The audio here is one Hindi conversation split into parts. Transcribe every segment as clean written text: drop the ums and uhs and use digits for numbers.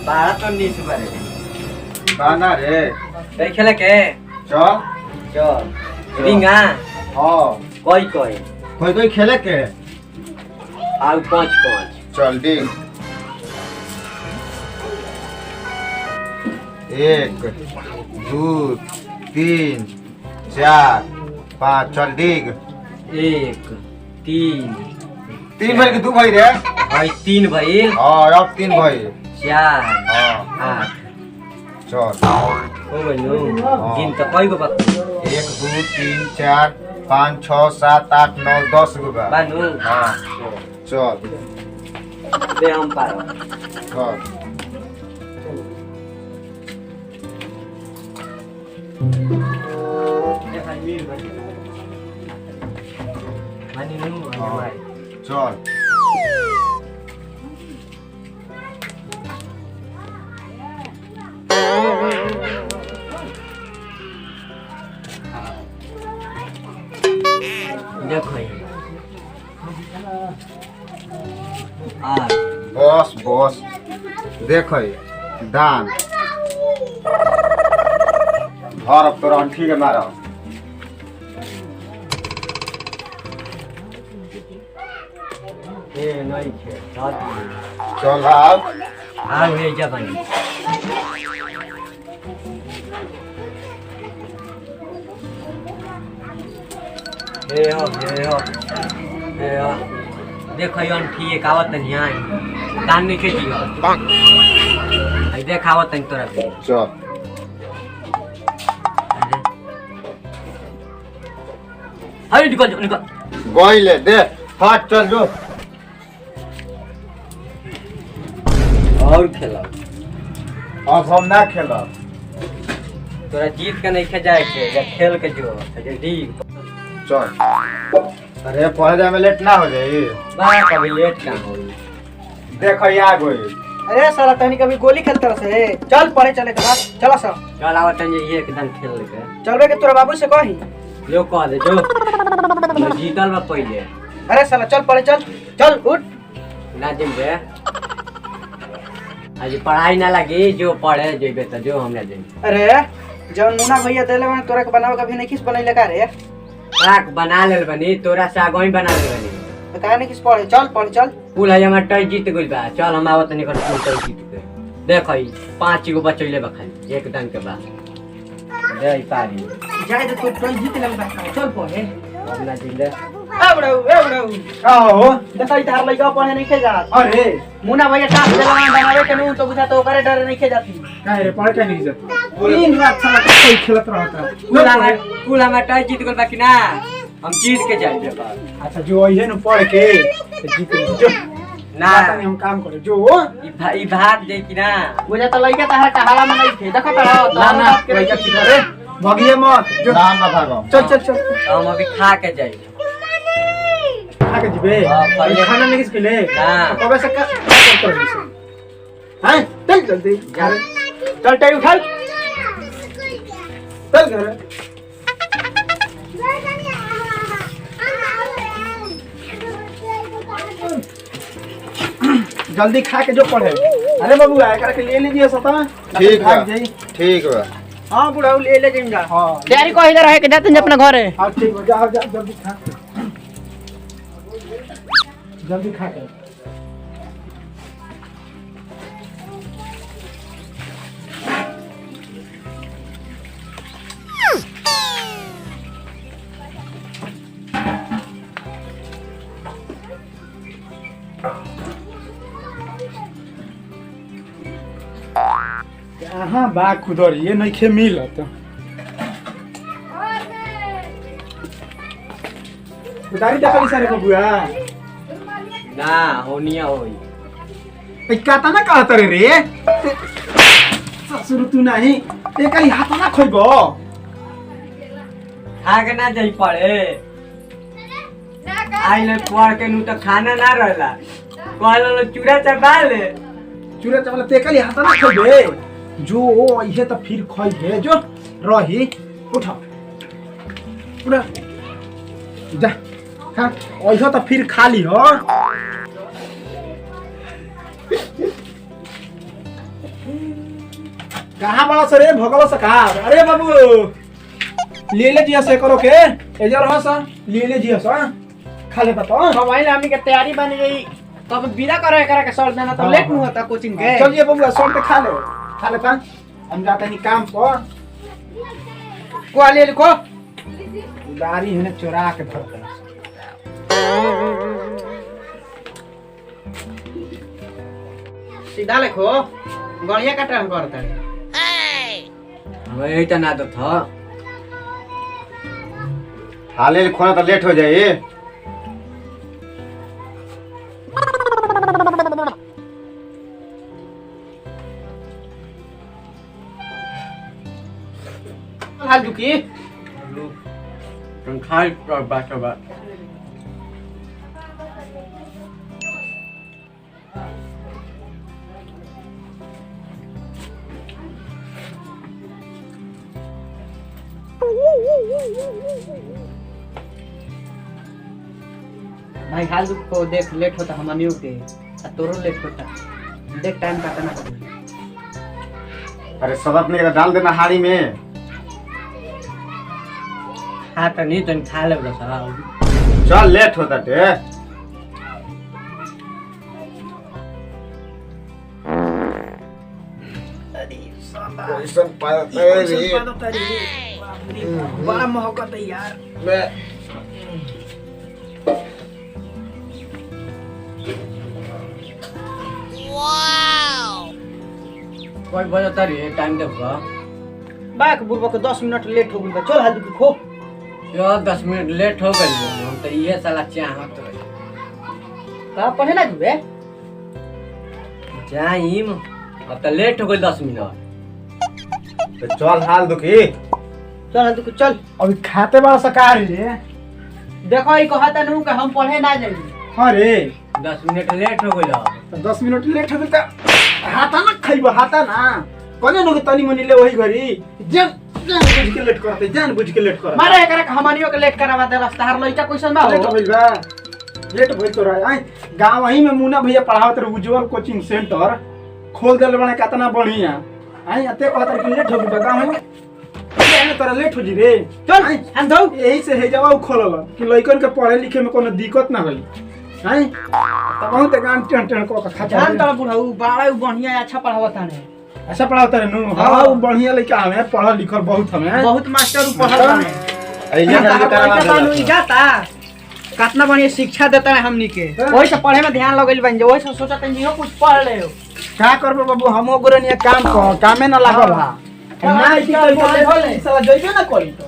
बारह तो नहीं सुबह बाना रे कई खेले के चल चल रिंगा हाँ कोई कोई कोई कोई खेले के आउ पाँच पाँच चल डिग 1 2 3 4 5 चल डिग 1 3 3 भाई के 2 भाई रे भाई 3 भाई हाँ अब 3 भाई 4 हाँ 8 चल ओ बनो गिन तो कोई को बात 1 2 3 4 5 6 7 8 9 10 गो बा बानू हाँ चल दे हम पारो चल ये भाई मीर मानी नू भाई चल देखो बस बस देख दान घर तोरा ठीक है मारा ए नहीं छे चल आओ आओ हे जा बनी ए हो देखो yon ठीक है आवत नहीं आई दान नहीं खेती हो आई देख आवत नहीं तोरा के चल अरे निकल गोइले दे हाथ चल जो और खेला अब हम ना खेला तोरा जीत के नहीं खे जाए के या खेल के जो जल्दी चल अरे पढ़े जाए में लेट ना हो जाई बा कभी लेट काम हो देख आ गई अरे साला तहनी कभी गोली खेलते रहे चल पढ़े चले के बाद चला सब चल आवत नहीं ये एकदम खेल के चलबे के तोरा बाबू से कही जो कह दे जो मैं जीतल बा पहले अरे साला चल पढ़े चल चल उठ ना दिन बे आज पढ़ाई ना लगी जो पढ़े जेबे तो जो हमरा दिन अरे जब मुन्ना भैया देले मैंने तोरा के बनावे कभी नहीं किस बनैले का रे ट्रक बना लेल बनी तोरा से आगो ही बना लेल बनी तो काहे नहीं किस पढ़े चल पढ़ चल पुल है हमर टई जीत गइल बा चल हम आवत नहीं कर पुल टई जीत के देख ई 5 गो बचैले बखन एक दन के बाद दे ई पारी जाए तो तू टई जीत ले चल पढ़े अब ना दिन दे ए बड़ऊ का हो देखा ई तार लइका पढ़े नहीं खे जात अरे मुन्ना भैया टास्क देला बनावे के नु तो बुझा तो करे डर नहीं खे जाती काहे रे पढ़े नहीं जात तीन रात साला कोई खेलत रहता पुल हमार टई जीत गइल बा कि ना हम जीत के जाई बे अच्छा जो है न पढ़ के जीत जो ना हम काम करे जो ई भाग दे कि ना बुझा तो लइका तार कहाला में नहीं थे देखा तो ना लइका ठीक है भगिए मत जो ना ना भागो चल हम अभी खा के जाई खा के जीबे पहले खाना नहीं किस पहले ना कबे से का कर हैं चल जल्दी चल टाई उठा चल घर जल्दी खा के जो पढ़े अरे बाबू आया करके ले लीजिए सता ठीक है ठीक है हां बुढ़ाऊ ले जाएंगे हां तैयारी को इधर है के जाते अपना घर है हां ठीक है जा जल्दी खा जल्दी खा के कहाँ बा खुदर ये नहीं खे मिलत उतारी देखली सारे बबुआ ना होनिया होई ए काता ना कहत रे ससुर तू नहीं एकली हाथ ना खोइबो खा के ना जाई पड़े आई ले पढ़ के नु तो खाना ना रहला कहलो चूड़ा चबा ले चूड़ा चावल तेकली हाथ ना खोइबे जो इहे त फिर खोइबे जो रही उठ उड़ा जा खा ओइहो त फिर खाली हो कहाँ बड़ा सर भगवा सकार अरे बाबू ले ले जिया से करो के एजर हो सा ले ले जिया सा खा लेता तो मोबाइल हमनी के तैयारी बन गई तब विदा करे करा के सर देना तो लेट नहीं होता कोचिंग के चलिए बबुआ सर पे खा लेता हम जाते हैं काम पर को ले लिखो गाड़ी है चोरा के धरता सीधा लिखो गड़िया का टर्न करता है हम यही तो ना तो था हाले खोना तो लेट हो जाए हाल दुखी तुम खाई पर बात बात भाई हाल दुख को देख लेट होता हमनियों के तोरो लेट होता देख टाइम का करना अरे सब अपने का डाल देना हाड़ी में खा तो नहीं तुम खा ले साहब चल लेट होता टे बड़ा मोहब्बत है यार कोई बजा तारी टाइम देखो बाक बुरबा को 10 मिनट लेट हो गई चल हाल दुखी खो यो 10 मिनट लेट हो गई हम तो ये साला चाहत रहे का पढ़े ना जुए जाइम अब तो लेट हो गई 10 मिनट तो चल हाल दुखी चल हाल दुखी चल अभी खाते बड़ा सकार रे देखो ई कहता नु कि हम पढ़े ना जाई अरे 10 मिनट लेट हो गई तो 10 मिनट लेट हो गया हाथा ना खाइबो हाथा ना कने नो तनी मनी ले वही घरी जान बुझ के लेट करते जान बुझ के लेट कर मारे एकरा के हमनियों के लेट करावा दे रास्ता हर लइका क्वेश्चन बा लेट भइल बा लेट भइल तो रहा गांव वही में मुन्ना भैया पढ़ावत रहे उज्जवल कोचिंग सेंटर खोल देले बने कितना बढ़िया आई अते कहत कि लेट हो गई गांव में एने तोरा लेट हो जी रे चल हम दो यही से हे जवाब खोलल कि लइकन के पढ़े लिखे में कोनो दिक्कत ना होई हैं तब बहुत गान टेन टेन को खाता जान तोरा बुढ़ाऊ बड़ा बढ़िया अच्छा पढ़ावता ने अच्छा पढ़ाता रे नु हां वो बढ़िया लइका हमें पढ़ल लिखल बहुत हमें बहुत मास्टर पढ़ाता ने अइया जल्दी करवा तानु दे जाता कितना बढ़िया शिक्षा देता है हमनी के वही से पढ़े में ध्यान लगल बन जे वही से सोचत है जो कुछ पढ़ ले का करबो बाबू हमो गोरनिया काम को कामे ना लागल हा ना इति कल साला जइबे ना करी तो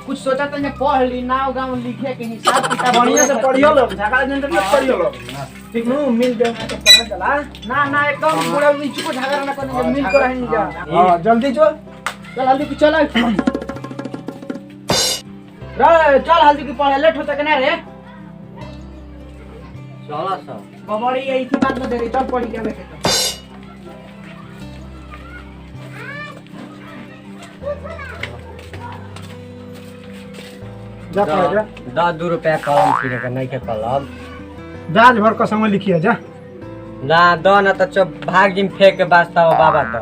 कुछ सोचत है पढ़ ली नाव गांव लिखे के हिसाब किताब बढ़िया से पढ़ियो लो झगड़ा जन के पढ़ियो लो ठीक नु मिल दे तो पढ़ा चला ना ना एकदम पूरा नीचे को झगड़ा ना करने मिल कर रहनी जा हां जल्दी चल चल हल्दी की चल रे चल हल्दी की पढ़े लेट होता के ना रे चला सब बबड़ी यही की बात न दे रही चल पढ़ी के बैठे जा पढ़ जा 10 रुपया कलम फिरे के नहीं के कलम जाज भर कसम लिखिया जा ना दो ना तो चुप भाग जिम फेंक के वास्ता हो बाबा तो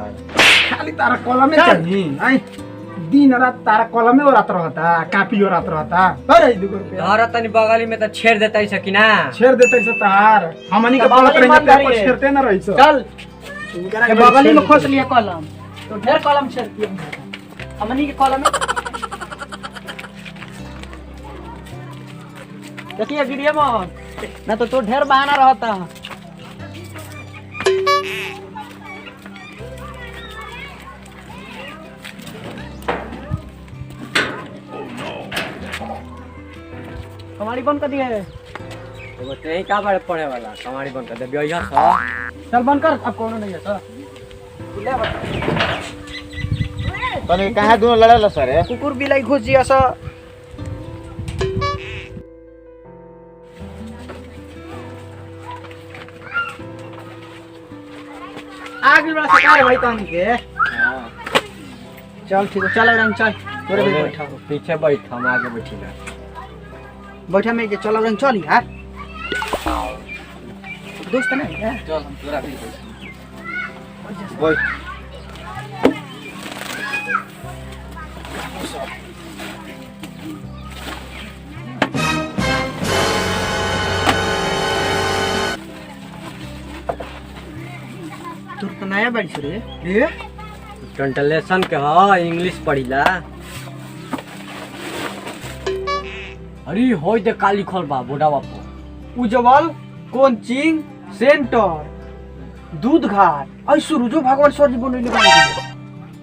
खाली तारा कलमे चाहिए आई दिन रात तारा कलमे ओरात रहता कापी ओरात रहता अरे 2 रुपया धर तनी बगली में तो छेड़ देता है सकी ना छेड़ देते से तार हमनी के बगली पढ़त में रही धरिए। छेड़ते ना रही सो चल के बगली में खोस लिया कलम तो ढेर कलम छेड़ दिया हमनी के कलम में देखिए गिरिया मोहन ना तो ढेर बहाना रहता हमारी बंद कर दिया है तो ते का बारे पढ़े वाला कमाड़ी बन कर दे बिया सा चल बंद कर अब कौन नहीं है सर तने कहां दोनों लड़ल सर कुकुर बिलाई घुस जिया सा आगे बड़ा सरकार भाई तो के चल ठीक है चल रंग चल तोरे भी बैठा हो पीछे बैठ हम आगे बैठी ना बैठा में के चल रंग चल यार दोस्त नहीं है चल हम तोरा भी बोल तू तो नया बाड़ी रे ए ट्रांसलेशन के ह इंग्लिश पढ़िला। अरे होय दे काली खोल बा बोडावा पर। उज्जवल कोचिंग सेंटर दूध घाट आई सुरुजो भगवान सर जी बोलले बाड़ी।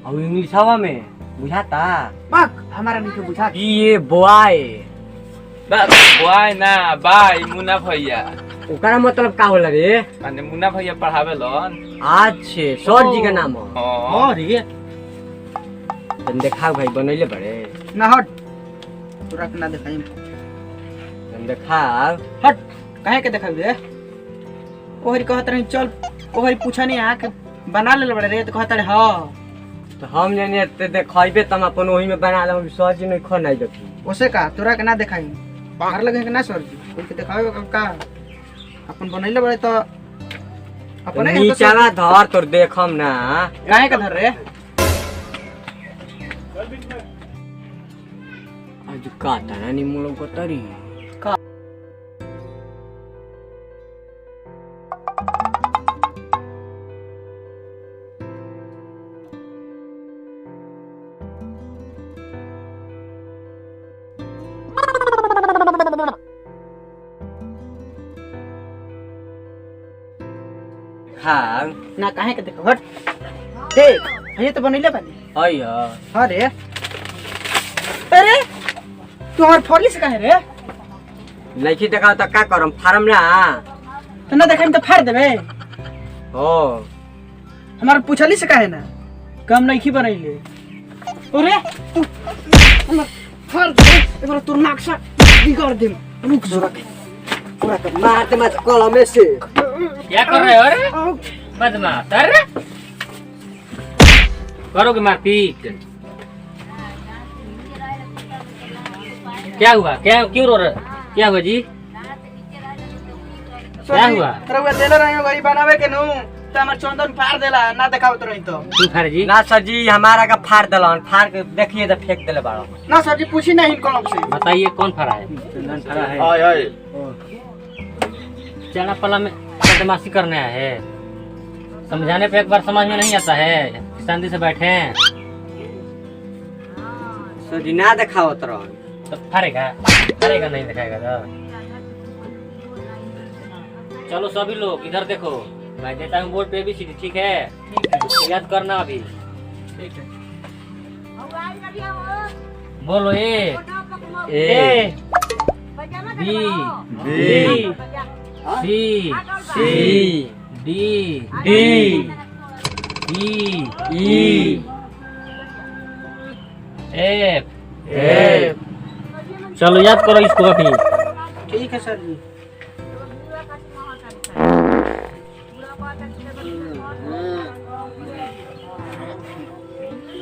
अब इंग्लिशवा में बुझाता पक हमारा नहीं के बुझा ये बॉय। बॉय ना बाय मुन्ना भैया। ओकरा मतलब का होला रे? माने मुन्ना भैया पढ़ावे लन। अच्छे सर जी का नाम ह। हां अरे तन देखा भाई बनैले बड़े। ना हट तोरा के ना देखाई तन देखा हट काहे के देखाई रे ओहरी कहत रही चल ओहरी पूछा नहीं आ के बना ले बड़े रे तो कहत रे हां तो हम जाने ते देखैबे तम अपन ओही में बना लेब सर जी नहीं खो नहीं देखी। ओसे का तोरा के ना देखाई मार लगे के ना सर जी कोई के देखावे का अपन बनैले बड़े तो अपने नीचावा धर तोर देखम ना। काहे के धर रे आज का तना नि मुलो को तरी हाँ ना काहे के देखो हट देख ये तो बनैले बानी अय अरे अरे तू हमार फरली से काहे रे नहीं देखा तो का करम फार्म ना तो ना देखाई तो फाड़ देबे हो हमार पूछली से काहे ना कम नहीं की बनैले अरे तू हमार फाड़ दे एक बार तोर नाक से बिगाड़ दे रुक जरा के पूरा कर मारते मत कलम से। क्या कर रहे हो रे बदमाश? अरे करोगे मारपीट? क्या हुआ? क्या क्यों रो रहे? क्या हुआ जी? क्या हुआ? रउआ देले रही गरीब बनावे के नु त हमर चंदन फाड़ देला ना देखावत रही तो तू फाड़ जी? ना सर जी हमारा का फाड़ दलन फाड़ के देखिए तो फेंक देले बाड़ो। ना सर जी पूछी नहीं कलम से बताइए कौन फाड़ा है? खड़ा है हाय हाय चना पला में बदमाशी करने आया है। समझाने पे एक बार समझ में नहीं आता है। शांति से बैठे हैं सर जी ना देखाओ तरह तो फाड़ेगा नहीं दिखाएगा तो। चलो सभी लोग इधर देखो मैं देता हूँ बोर्ड पे भी सीधी ठीक है? याद करना अभी। ठीक है बोलो A A B B C C D D E E F F. चलो याद करो इसको अभी। ठीक है सर जी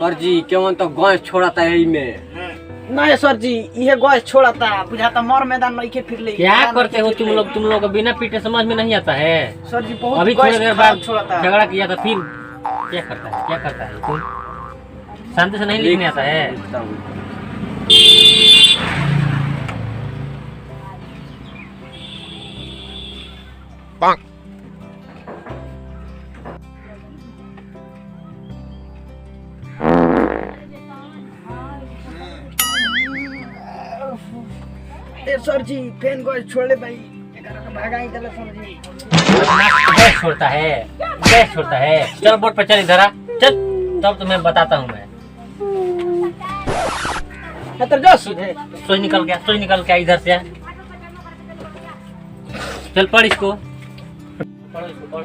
सर जी क्यों तो गैस छोड़ता है में। नहीं सर जी ये गैस छोड़ता बुझाता मर मैदान नहीं के फिर ले क्या करते हो तुम लोग को बिना पीटे समझ में नहीं आता है। सर जी बहुत अभी थोड़ी देर बाद छोड़ता झगड़ा किया था फिर क्या करता है तुम? शांति से नहीं लिखने आता है। ए सर जी पेन गैस छोड़ले भाई एकरा के भागाई देले सर जी गैस छोड़ता है। चल बोर्ड पर चल इधर आ चल तब तुम्हें बताता हूँ मैं। तो जो सीधे सोच निकल गया इधर से। चल पढ़ इसको पढ़।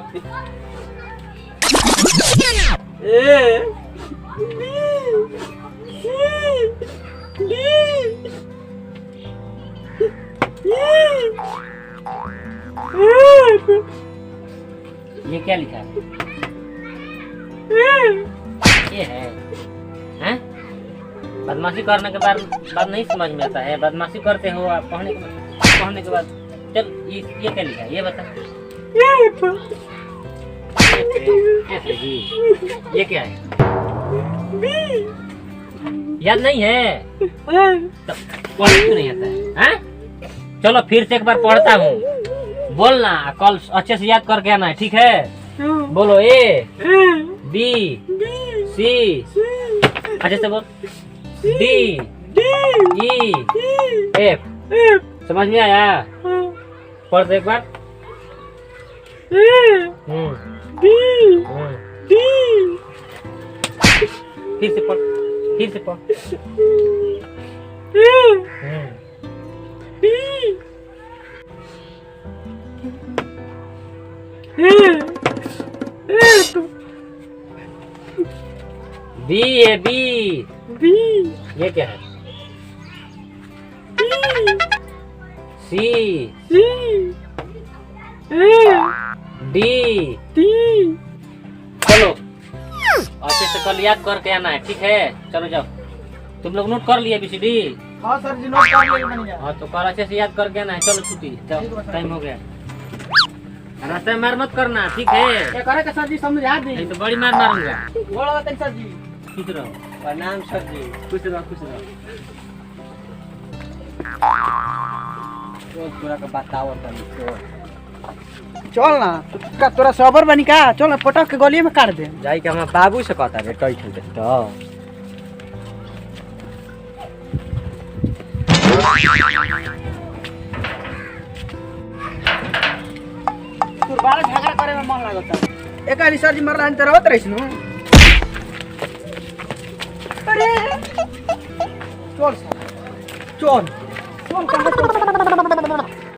ये क्या लिखा है? ये है हैं? बदमाशी करने के बाद बात नहीं समझ में आता है। बदमाशी करते हो आप पढ़ने के बाद चल ये क्या लिखा है ये बता। ये क्या है? याद नहीं है तो पढ़ क्यों नहीं आता है हैं? चलो फिर से एक बार पढ़ता हूँ, बोलना कल अच्छे से याद करके आना है, ठीक है? बोलो ए बी सी, अच्छे से बोल, डी ई एफ, समझ में आया? पढ़ दे एक बार। फिर से पढ़, फिर से पढ़। बी है बी, ये क्या है? सी डी, चलो अच्छे से कल याद करके आना है, ठीक है? चलो जाओ, तुम लोग नोट कर लिए ABCD? हाँ सर जी, नोट कर लिए बन गया। हाँ तो कल अच्छे से याद करके आना है। चलो छुट्टी, जाओ, टाइम हो गया। रास्ते में मार मत करना, ठीक है? क्या करे सर जी, समझा दी। नहीं तो बड़ी मार मारूंगा। बोलो बताइए सर जी। खुश रहो। प्रणाम सर जी। खुश रहो, खुश रहो। तोरा के बताओ तनी तो। चल ना, का तोरा सबर बनी का? चल ना, पटक के गली में काट दे। जाई के हमरा बाबू से कहता रे कई खेलते तो। तू बाल झगड़ा करे में मन लागता। एक आली सर जी मरला अंतर होत रहिस नु। अरे चल सर, चल कहां चल?